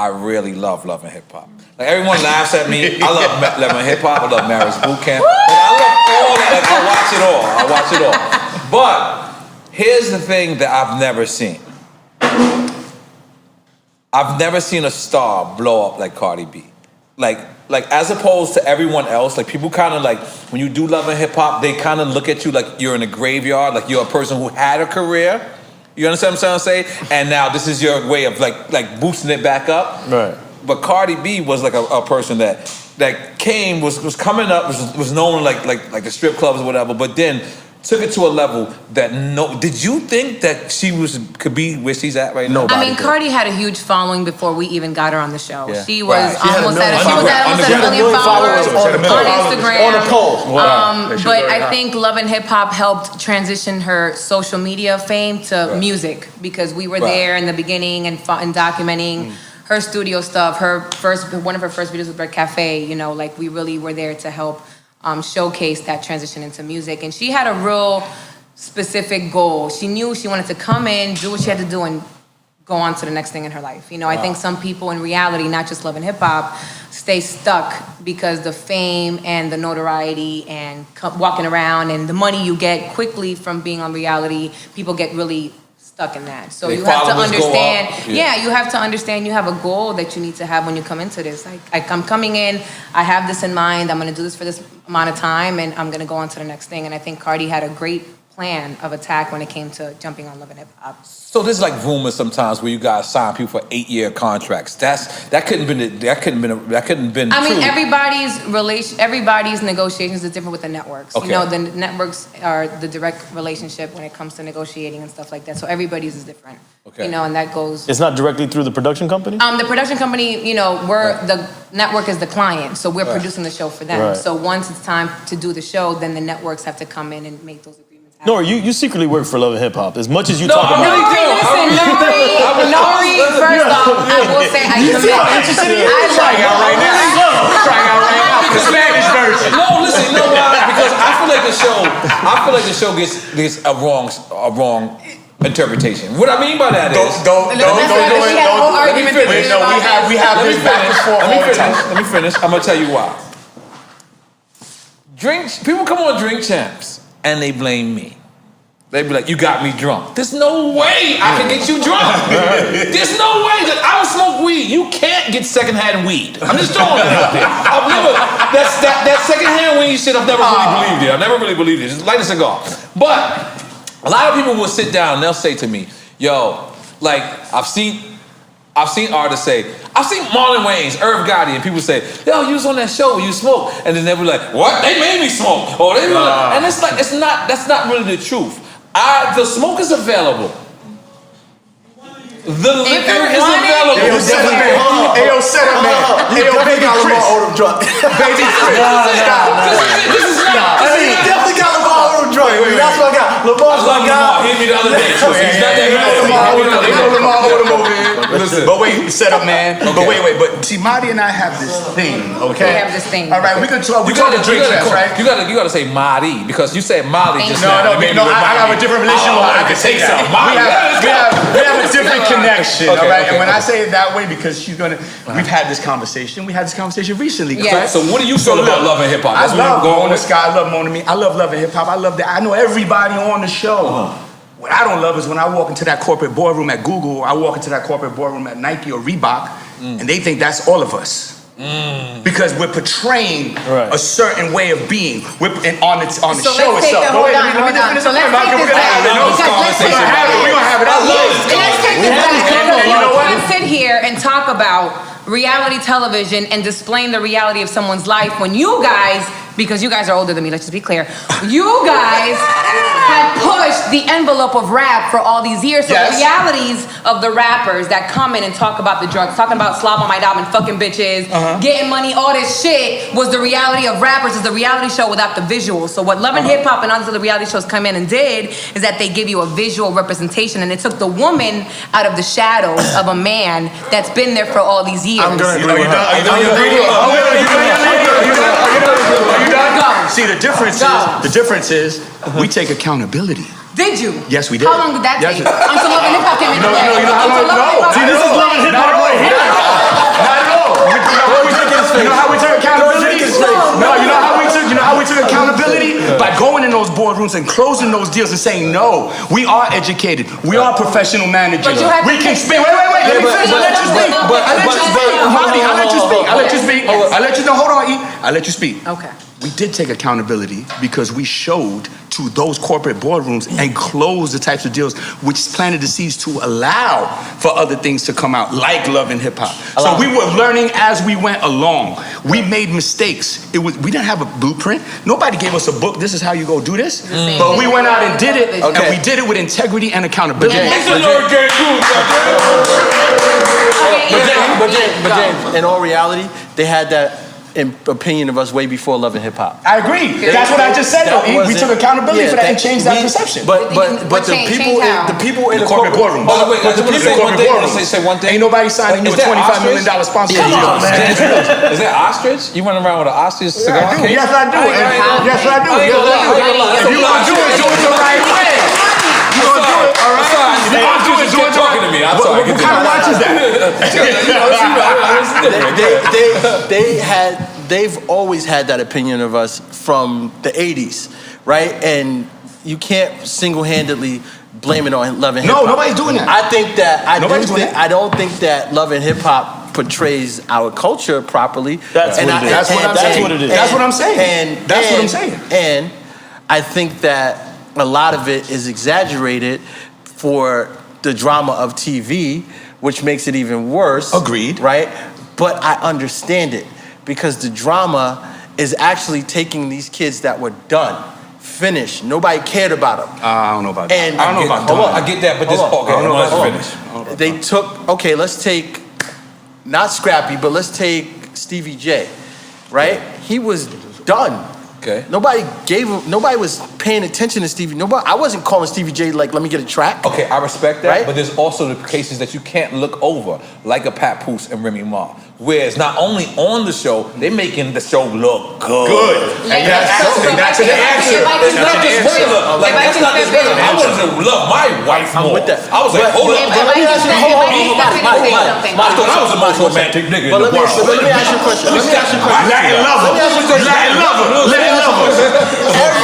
I really love Love and Hip Hop. Like everyone laughs at me. I love Love and Hip Hop. I love Marriage Boot Camp. Like, I love all that. Like, I watch it all. But here's the thing that I've never seen. I've never seen a star blow up like Cardi B. Like as opposed to everyone else, like people kind of like, when you do Love and Hip Hop, they kind of look at you like you're in a graveyard, like you're a person who had a career. You understand what I'm trying to say? And now this is your way of like boosting it back up. Right. But Cardi B was like a person that came, was coming up, was known like the strip clubs or whatever, but then took it to a level that did you think that she could be where she's at right now? I mean, Cardi had a huge following before we even got her on the show. Yeah. She was Right. almost at a million followers on Instagram. On a poll. But I think Love and Hip Hop helped transition her social media fame to music, because we were there in the beginning and documenting her studio stuff. One of her first videos was Red Cafe. You know, like we really were there to help showcase that transition into music. And she had a real specific goal. She knew she wanted to come in, do what she had to do, and go on to the next thing in her life. You know, I think some people in reality, not just Love and Hip Hop, stay stuck because the fame and the notoriety and walking around and the money you get quickly from being on reality, people get really stuck in that. So you have to understand, you have to understand you have a goal that you need to have when you come into this. Like I'm coming in, I have this in mind, I'm gonna do this for this amount of time, and I'm gonna go on to the next thing. And I think Cardi had a great plan of attack when it came to jumping on Love and Hip Hop. So there's like rumors sometimes where you guys sign people for 8-year contracts. That couldn't been. I mean, everybody's negotiations is different with the networks. Okay. You know, the networks are the direct relationship when it comes to negotiating and stuff like that. So everybody's is different. Okay. You know, and that goes. It's not directly through the production company? The production company, you know, the network is the client, so we're producing the show for them. Right. So once it's time to do the show, then the networks have to come in and make those agreements happen. No, you secretly work for Love and Hip Hop. As much as you talk about Nori, first off, I will say I trying out right now. The Spanish version. No, listen, you know why? Because I feel like the show gets a wrong interpretation. What I mean by that is we have this back and forth all the time. Let me finish. I'm gonna tell you why. People come on Drink Champs and they blame me. They be like, "You got me drunk." There's no way I can get you drunk. There's no way that I don't smoke weed. You can't get secondhand weed. I'm just throwing it out there. I've never that secondhand weed shit. I've never really believed it. I never really believed it. Just light a cigar. But a lot of people will sit down and they'll say to me, "Yo, like I've seen artists say, I've seen Marlon Wayans, Irv Gotti, and people say, yo, you was on that show where you smoke," and then they be like, "What? They made me smoke." Or they be like, and it's like that's not really the truth. The smoke is available. The liquor is available. Ayo, set up, man. Ayo, set up, man. Ayo, baby Chris. Baby Chris. This is not. He definitely got Lamar Odom drunk. That's what I got. Lamar's my guy. Hit me the other day. He's not that Lamar Odom over here. Listen. But wait, set up, man. But wait. But see, Marty and I have this thing, okay? We have this thing. All right, we can talk. We talk to Drink Champs, right? You gotta say Marty, because you said Molly just No, now. I have a different relationship with her. I can take that. We have a different connection, all right? And when I say it that way, because we've had this conversation. We had this conversation recently. Yes. So what do you feel about Love and Hip Hop? I love Going to Sky. I love Mona Me. I love Love and Hip Hop. I love that. I know everybody on the show. What I don't love is when I walk into that corporate boardroom at Google, or I walk into that corporate boardroom at Nike or Reebok, and they think that's all of us. Because we're portraying a certain way of being. On the show itself. Hold on. So let's take this back. We're going to have it. Let's take this back. You know what? We sit here and talk about reality television and displaying the reality of someone's life when you guys, because you guys are older than me, let's just be clear, you guys have pushed the envelope of rap for all these years. So the realities of the rappers that come in and talk about the drugs, talking about slob on my dog and fucking bitches, getting money, all this shit was the reality of rappers. Is the reality show without the visuals. So what Love and Hip Hop and all these other reality shows come in and did is that they give you a visual representation, and it took the woman out of the shadows of a man that's been there for all these years. I'm done. See, the difference is we take accountability. Did you? Yes, we did. How long did that take? Until Love and Hip Hop came into play. See, this is Love and Hip Hop right here. accountability by going in those boardrooms and closing those deals and saying, no, we are educated. We are professional managers. We can speak. Wait. Let me finish. I let you speak. I let you speak. I let you know. Hold on, E. I let you speak. Okay. We did take accountability because we showed to those corporate boardrooms and closed the types of deals which planted the seeds to allow for other things to come out, like love and hip hop. So we were learning as we went along. We made mistakes. We didn't have a blueprint. Nobody gave us a book. This is how you go do this. But we went out and did it, and we did it with integrity and accountability. But James, in all reality, they had that opinion of us way before Love and Hip Hop. I agree. That's what I just said. We took accountability for that and changed that perception. But the people in the corporate boardroom. Oh, wait, I just want to say one thing. Say one thing. Ain't nobody signing you a $25 million sponsorship deal. Come on, man. Is that ostrich? You run around with an ostrich cigar case? Yes, I do. Yes, I do. If you want to do it the right way. You gonna do it, all right? You gonna do it, do it talking to me. I'm sorry. What kind of watch is that? They've always had that opinion of us from the 80s, right? And you can't single-handedly blame it on Love and Hip Hop. No, nobody's doing that. I don't think that Love and Hip Hop portrays our culture properly. That's what it is. That's what I'm saying. That's what I'm saying. And I think that a lot of it is exaggerated for the drama of TV, which makes it even worse. Agreed. Right? But I understand it because the drama is actually taking these kids that were done, finished. Nobody cared about them. I don't know about that. And I don't know about that. I get that, but this finish. They took, okay, let's take, not Scrappy, but let's take Stevie J, right? He was done. Okay. Nobody was paying attention to Stevie. I wasn't calling Stevie J like, let me get a track. Okay, I respect that, right? But there's also the cases that you can't look over, like a Papoose and Remy Ma. Whereas not only on the show, they're making the show look good. And that's an answer. It's not just regular. Like, that's not just regular. I wanted to love my wife more. I'm with that. I was like, hold up. Let me ask you, I thought I was the most romantic nigga in the world. Let me ask you a question. Latin lover.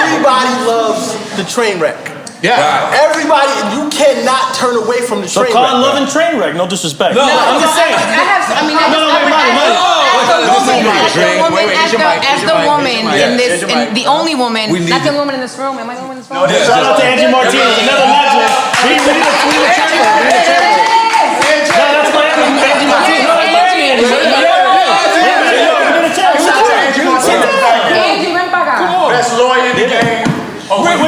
Everybody loves the train wreck. Yeah. Right. Everybody, you cannot turn away from the train wreck. So call it Love and Train Wreck, no disrespect. No, I'm just saying. As the woman in this, the only woman, not the woman in this room. Am I the woman in this room? Shout out to Angie Martinez, another legend. We need a train wreck. No, that's my Angie Martinez. Best lawyer in the game. Wait, let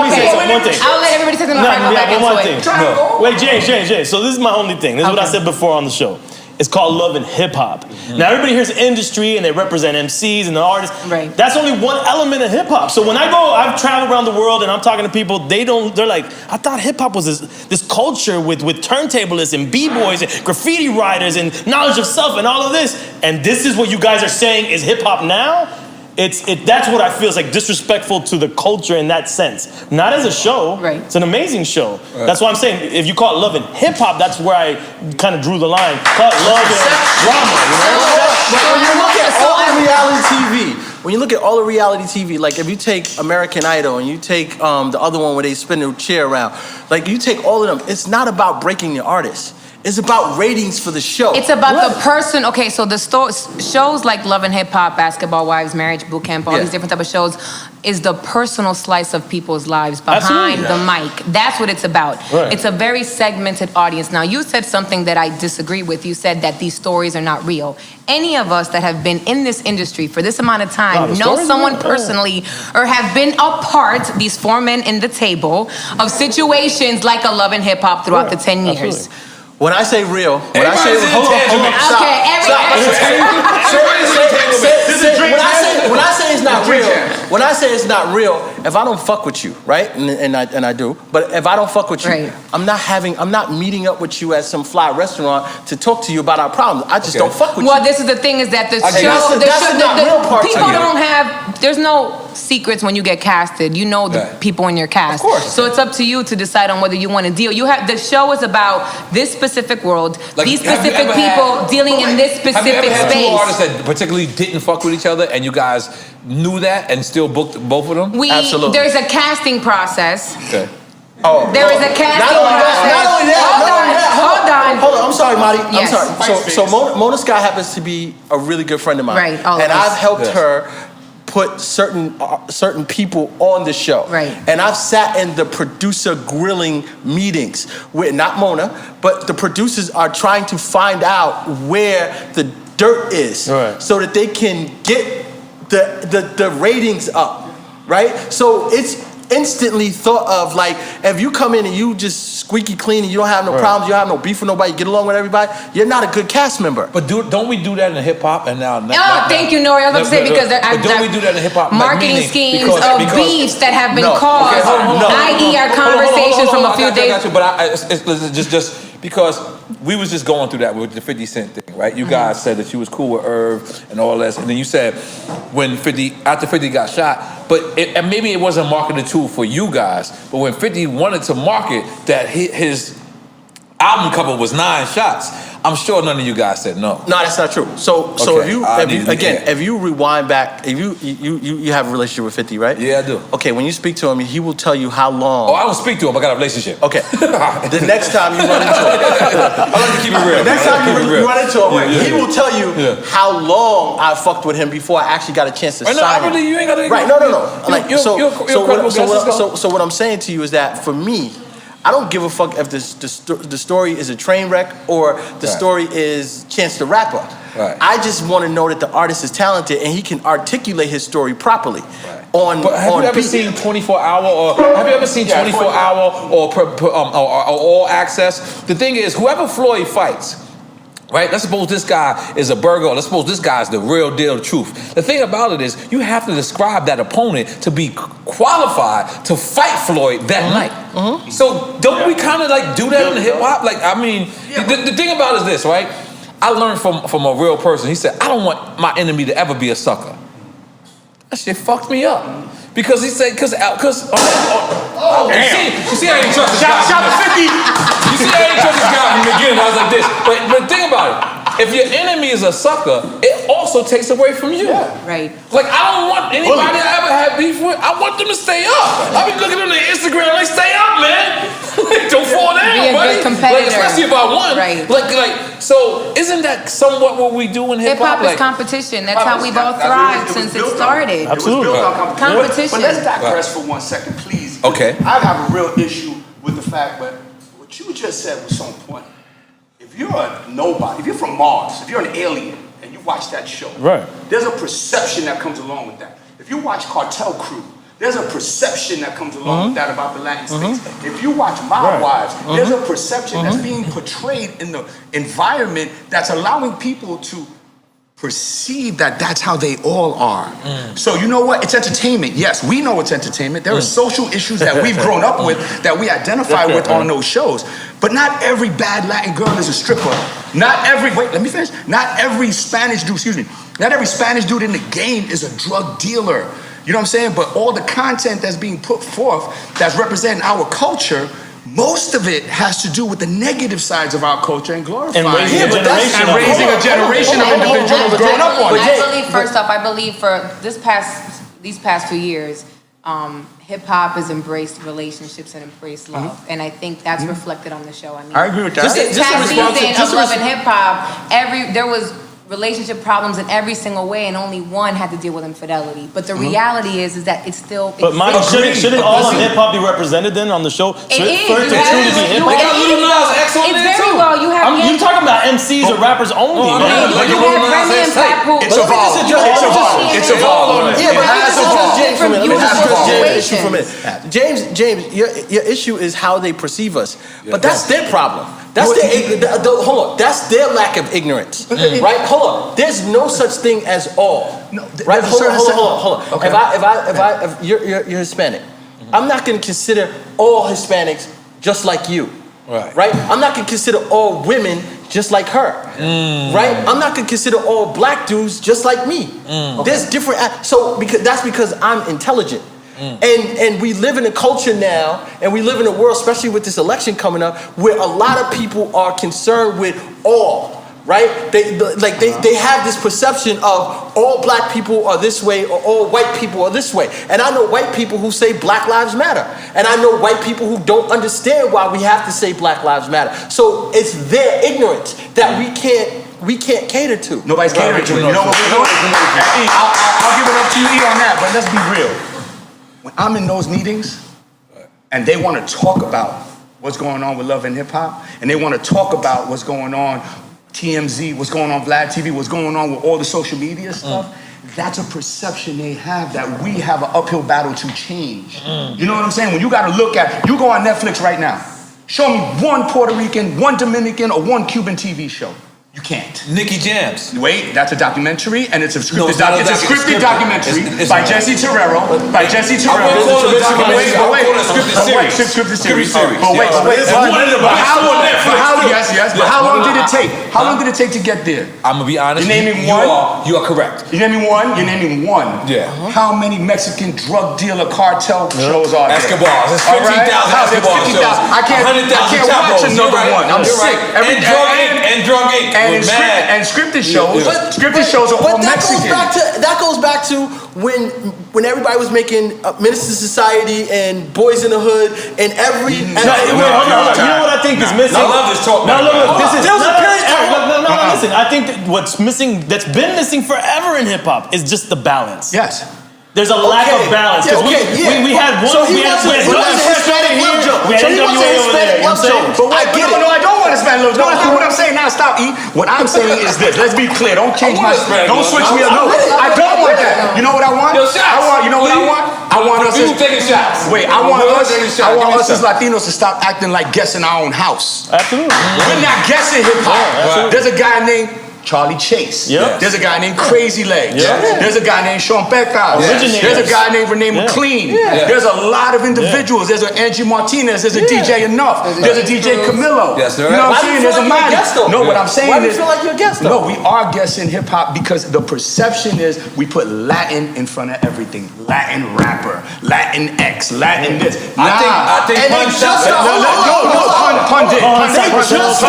me say something. One thing. I'll let everybody say something. One thing. Wait, James. So this is my only thing. This is what I said before on the show. It's called Love and Hip Hop. Now everybody here's industry and they represent MCs and the artists. Right. That's only one element of hip hop. So when I've traveled around the world and I'm talking to people, they're like, I thought hip hop was this culture with turntablists and b-boys and graffiti writers and knowledge of self and all of this. And this is what you guys are saying is hip hop now? That's what I feel is like disrespectful to the culture in that sense. Not as a show. Right. It's an amazing show. Right. That's why I'm saying if you call it Love and Hip Hop, that's where I kind of drew the line. Call it Love and Drama. When you look at all the reality TV, like if you take American Idol and you take the other one where they spin the chair around, like you take all of them, it's not about breaking the artist. It's about ratings for the show. It's about the person. Okay, so the shows like Love and Hip Hop, Basketball Wives, Marriage Boot Camp, all these different type of shows is the personal slice of people's lives behind the mic. That's what it's about. Right. It's a very segmented audience. Now, you said something that I disagree with. You said that these stories are not real. Any of us that have been in this industry for this amount of time know someone personally or have been a part, these 4 men in the table, of situations like a Love and Hip Hop throughout the 10 years. Absolutely. When I say real, when I say it's not real, if I don't fuck with you, right? And I do, but if I don't fuck with you, I'm not meeting up with you at some fly restaurant to talk to you about our problems. I just don't fuck with you. Well, this is the thing is that the show, people don't have there's no secrets when you get casted. You know the people in your cast. Of course. So it's up to you to decide on whether you want to deal. The show is about this specific world, Like, these have you specific ever people had- dealing in this Have you specific ever had space. two artists that particularly didn't fuck with each other and you guys knew that and still booked both of them? Absolutely. There's a casting process. Okay. There is a casting process. Hold on. I'm sorry, Marty. Yes. I'm sorry. So Mona Scott happens to be a really good friend of mine. Right, all of and us. I've helped her put certain people on the show. Right. And I've sat in the producer grilling meetings with not Mona, but the producers are trying to find out where the dirt is, so that they can get the ratings up, right? So it's instantly thought of like, if you come in and you just squeaky clean and you don't have no problems, you don't have no beef with nobody, you get along with everybody, you're not a good cast member. But don't we do that in hip hop and now? Thank you, Nori. I was about to say because don't we do that in hip hop? Marketing schemes of beefs that have been caused, i.e. our conversations from a few days. I got you, but just because we was just going through that with the 50 Cent thing, right? You guys said that you was cool with Irv and all this, and then you said after 50 got shot, and maybe it wasn't a marketing tool for you guys, but when 50 wanted to market that his album cover was 9 shots, I'm sure none of you guys said no. No, that's not true. So Okay, if you rewind back, if you have a relationship with 50, right? Yeah, I do. Okay, when you speak to him, he will tell you how long. Oh, I don't speak to him. I got a relationship. Okay. The next time you run into him, I like to keep it real. the next time you run into him, he will tell you Yeah. how long I fucked with him before I actually got a chance to Right, no, sign I him. really, you ain't gotta. Right? No. Like You're so credible guest, so what I'm saying to you is that for me, I don't give a fuck if the story is a train wreck or the story is Chance the Rapper. Right. I just want to know that the artist is talented and he can articulate his story properly. But have you ever seen 24 Hour or have you ever seen 24 Hour or All Access? The thing is, whoever Floyd fights, right? Let's suppose this guy is a burger, or let's suppose this guy's the real deal, the truth. The thing about it is, you have to describe that opponent to be qualified to fight Floyd that night. So don't we kind of like do that in the hip hop? Like, I mean, the thing about it is this, right? I learned from a real person. He said, I don't want my enemy to ever be a sucker. That shit fucked me up. Because he said, you see I ain't trust this guy. Shout to 50. You see I ain't trust this guy from the beginning. I was like this. But think about it. If your enemy is a sucker, it also takes away from you. Right. Like, I don't want anybody I ever had beef with, I want them to stay up. I've been looking on their Instagram, like, stay up, man. Like, don't fall down, Be a buddy. good competitor. Like, especially if I won. Right. Like, so isn't that somewhat what we do in hip hop? Hip-hop is competition. That's how we've all thrived since it started. Absolutely. Competition. But let's digress for 1 second, please. Okay. I have a real issue with the fact that what you just said was on point. If you're a nobody, if you're from Mars, if you're an alien and you watch that show, there's a perception that comes along with that. If you watch Cartel Crew, there's a perception that comes along with that about the Latin states. If you watch Mob Wives, there's a perception that's being portrayed in the environment that's allowing people to perceive that that's how they all are. So you know what? It's entertainment. Yes, we know it's entertainment. There are social issues that we've grown up with that we identify with on those shows. But not every bad Latin girl is a stripper. Not every Not every Spanish dude, not every Spanish dude in the game is a drug dealer. You know what I'm saying? But all the content that's being put forth that's representing our culture, most of it has to do with the negative sides of our culture and glorifying raising a generation of individuals growing up on it. I believe, first off, for these past few years, hip hop has embraced relationships and embraced love, and I think that's reflected on the show. I mean, I agree with that. This past season of Love and Hip Hop, there was relationship problems in every single way, and only one had to deal with infidelity. But the reality is that it's still. But Monty, shouldn't all of hip hop be represented then on the show? It is. For it to truly be hip hop. It's very well. You have. You talking about MCs or rappers only, man? You have Remy and Pat who. It's evolved. It's evolved. Yeah, but let me just address James Different for a minute. James, your issue is how they perceive us, but that's their problem. That's hold on. That's their lack of ignorance, right? Hold on. There's no such thing as all, right? Hold on. Okay. If you're Hispanic, I'm not going to consider all Hispanics just like you, right? I'm not going to consider all women just like her, right? I'm not gonna consider all black dudes just like me. There's different, that's because I'm intelligent. And we live in a culture now, and we live in a world, especially with this election coming up, where a lot of people are concerned with all. Right? They have this perception of all black people are this way or all white people are this way. And I know white people who say Black Lives Matter. And I know white people who don't understand why we have to say Black Lives Matter. So it's their ignorance that we can't cater to. Nobody's catering to it. You know what? I'll give it up to you, E, on that, but let's be real. When I'm in those meetings and they want to talk about what's going on with Love and Hip Hop, and they want to talk about what's going on TMZ, what's going on Vlad TV, what's going on with all the social media stuff, that's a perception they have that we have an uphill battle to change. You know what I'm saying? When you gotta look at, you go on Netflix right now, show me one Puerto Rican, one Dominican, or one Cuban TV show. You can't. Nicky Jams. Wait, that's a documentary, and it's a scripted documentary by Jesse Terrero. By Jesse Terrero. Scripted series. But wait. How long did it take? How long did it take to get there? I'm gonna be honest. You naming one? You are correct. You naming one? You're naming one. Yeah. How many Mexican drug dealer cartel shows are there? Basketball. There's 15,000 basketball shows. I can't watch another one. I'm sick. And Drug Inc. And scripted shows. Scripted shows are all Mexican. That goes back to when everybody was making Minister Society and Boys in the Hood and every. You know what I think is missing? I love this talk. Listen. I think that what's missing, that's been missing forever in hip hop, is just the balance. Yes. There's a lack of balance. We had one. So he wants a Hispanic love joke. We had NWA over there. You know what I'm saying? But I don't want Hispanic love joke. That's not what I'm saying. Now stop, E. What I'm saying is this. Let's be clear. Don't change my. Don't switch me up. No, I don't want that. You know what I want? You know what I want? I want us. taking shots. Wait, I want us as Latinos to stop acting like guests in our own house. Absolutely. We're not guessing hip hop. There's a guy named Charlie Chase. Yep. There's a guy named Crazy Legs. Yep. There's a guy named Sean Pecas. There's a guy named Renee McLean. There's a lot of individuals. There's an Angie Martinez. There's a DJ Enough. There's a DJ Camilo. Yes, sir. You know what I'm saying? There's a Mighty. No, what I'm saying is, why do you feel like you're a guest though? No, we are guests in hip hop because the perception is we put Latin in front of everything. Latin rapper, Latin X, Latin this. I think and Pun they just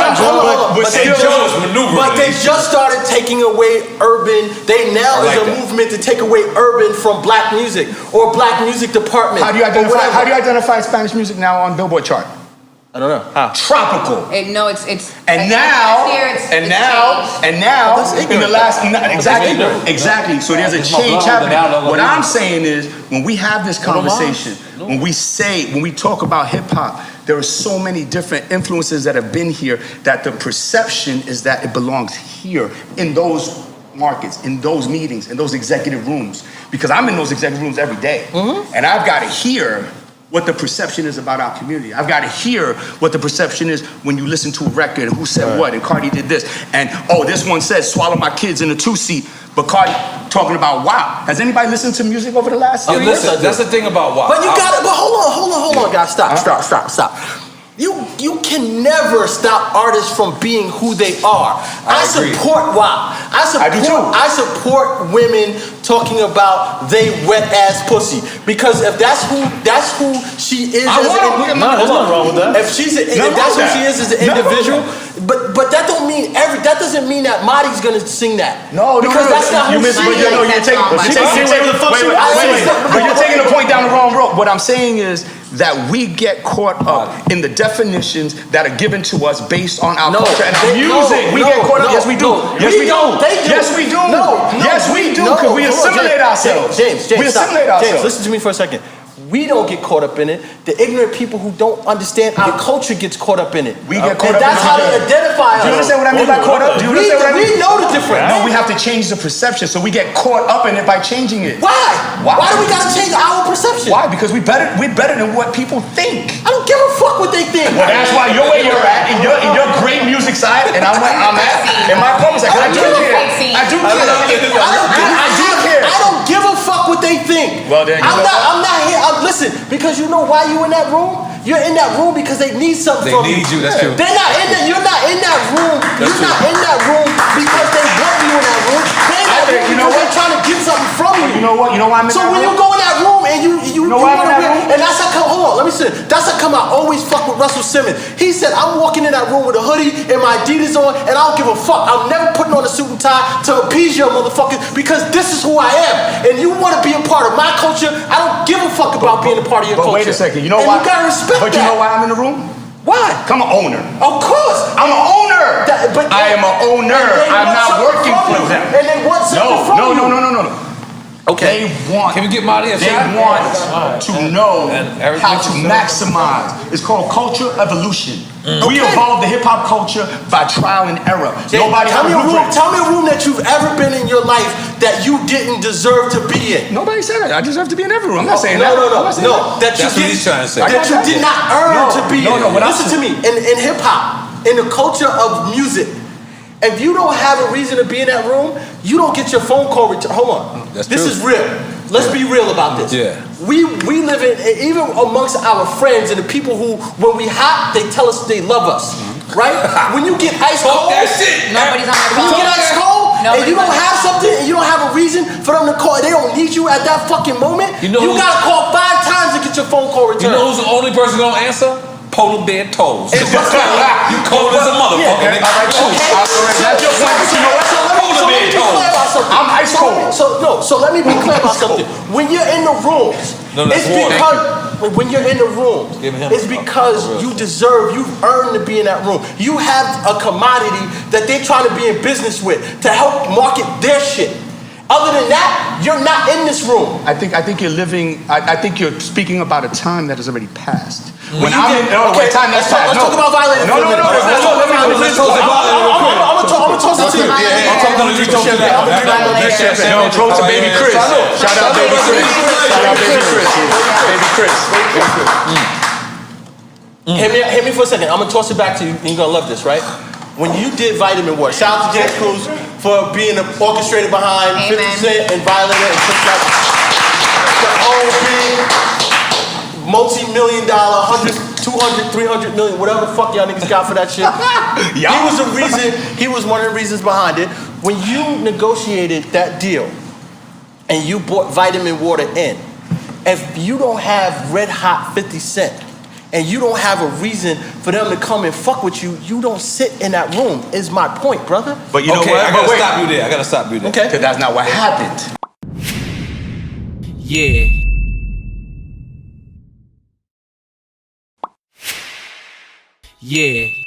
But they just started taking away urban. They now is a movement to take away urban from black music or black music department. How do you identify Spanish music now on Billboard chart? I don't know. How? Tropical. And now in the last exactly. So there's a change happening. What I'm saying is when we have this conversation, when we talk about hip hop, there are so many different influences that have been here that the perception is that it belongs here in those markets, in those meetings, in those executive rooms. Because I'm in those executive rooms every day, and I've got to hear what the perception is about our community. I've got to hear what the perception is when you listen to a record and who said what, and Cardi did this, and this one says swallow my kids in a 2-seat, but Cardi talking about WAP. Has anybody listened to music over the last 3 years? Listen, that's the thing about WAP. But you got it. But hold on, guys. Stop. You can never stop artists from being who they are. I support WAP. I support women talking about they wet ass pussy because if that's who she is. There's nothing wrong with that. If that's who she is as an individual, but that don't mean that doesn't mean that Marty's gonna sing that. No, because that's not who she is. But you're taking the point down the wrong road. What I'm saying is that we get caught up in the definitions that are given to us based on our culture and our music. We get caught up. Yes, we do. Yes, we do. Yes, we do. Yes, we do. Because we assimilate ourselves. James, we assimilate ourselves. James, listen to me for a second. We don't get caught up in it. The ignorant people who don't understand our culture gets caught up in it. We get caught up in it. And that's how they identify us. Do you understand what I mean by caught up? Do you understand what I mean? We know the difference. No, we have to change the perception, so we get caught up in it by changing it. Why do we gotta change our perception? Why? Because we're better than what people think. I don't give a fuck what they think. Well, that's why you're where you're at in your great music side, and I'm at in my corner side. I do care. I do care. I don't give a fuck what they think. Well, then I'm not here. Listen, because you know why you in that room? You're in that room because they need something from you. They need you, that's true. They're not in that. You're not in that room. You're not in that room because they want you in that room. They're in that room because they're trying to get something from you. You know what? You know why I'm in that room? So when you go in that room and you know why I'm in that room? and that's how come. Hold on, let me say. That's how come I always fuck with Russell Simmons. He said I'm walking in that room with a hoodie and my Adidas on, and I don't give a fuck. I'm never putting on a suit and tie to appease your motherfuckers because this is who I am. And you want to be a part of my culture? I don't give a fuck about being a part of your culture. But wait a second. You know and why? You gotta respect but you know why I'm in the room? Why? I'm an owner. Of course. I'm an owner. But I am an owner. I'm not working for them. And they want something from you. No. Okay. They want. Can we get Marty a They shot? want to know Eric how makes to a note. maximize. It's called culture evolution. We evolved the hip hop culture by trial and error. Nobody tell had me a blueprint. tell me a room that you've ever been in your life that you didn't deserve to be in. Nobody said that. I deserve to be in every room. I'm not saying No. that. I'm not saying that. That's what he's trying to say. That you did not earn to be in. No, what I'm Listen to me. In hip hop, in the culture of music, if you don't have a reason to be in that room, you don't get your phone call returned. Hold on. That's this true. is real. Let's be real about this. Yeah. We live in, even amongst our friends and the people who, when we hot, they tell us they love us. Right? When you get ice cold, Talk that shit. Nobody's on their when you phone. get ice cold, and Nobody's you don't on their have something, and you don't have a reason for them to call, they don't need you at that fucking moment, You know you who- gotta call 5 times to get your phone call You returned. know who's the only person gonna answer? Polar bear toes. And what's that? You cold as a motherfucker. Yeah. nigga. All right, cool. That's your point. But you know what? So let me be clear about something. I'm ice cold. So let me be clear about something. When you're in the rooms, No, that's it's water. because when you're in the rooms, Give him it's because you deserve, you've earned to be in that room. You have a commodity that they're trying to be in business with to help market their shit. Other than that, you're not in this room. I think you're living. I think you're speaking about a time that has already passed. When I'm in, time that's passed. Let's talk about violating. No. Let's talk about I'm gonna toss it to you. No, throw it to Baby Chris. Shout out Baby Chris. Shout out Baby Chris. Baby Chris. Hear me for a second. I'm gonna toss it back to you, and you're gonna love this, right? When you did Vitamin Water, shout out to James Cruz for being orchestrated behind 50 Cent and Violator and Chris Rock. The whole big multi-million-dollar, 100, 200, 300 million, whatever the fuck y'all niggas got for that shit. He was the reason. He was one of the reasons behind it. When you negotiated that deal and you bought Vitamin Water in, if you don't have red hot 50 Cent and you don't have a reason for them to come and fuck with you, you don't sit in that room, is my point, brother. But you know Okay, what? I gotta stop you there. I gotta stop you there. Okay. Because that's not what happened. Yeah. Yeah.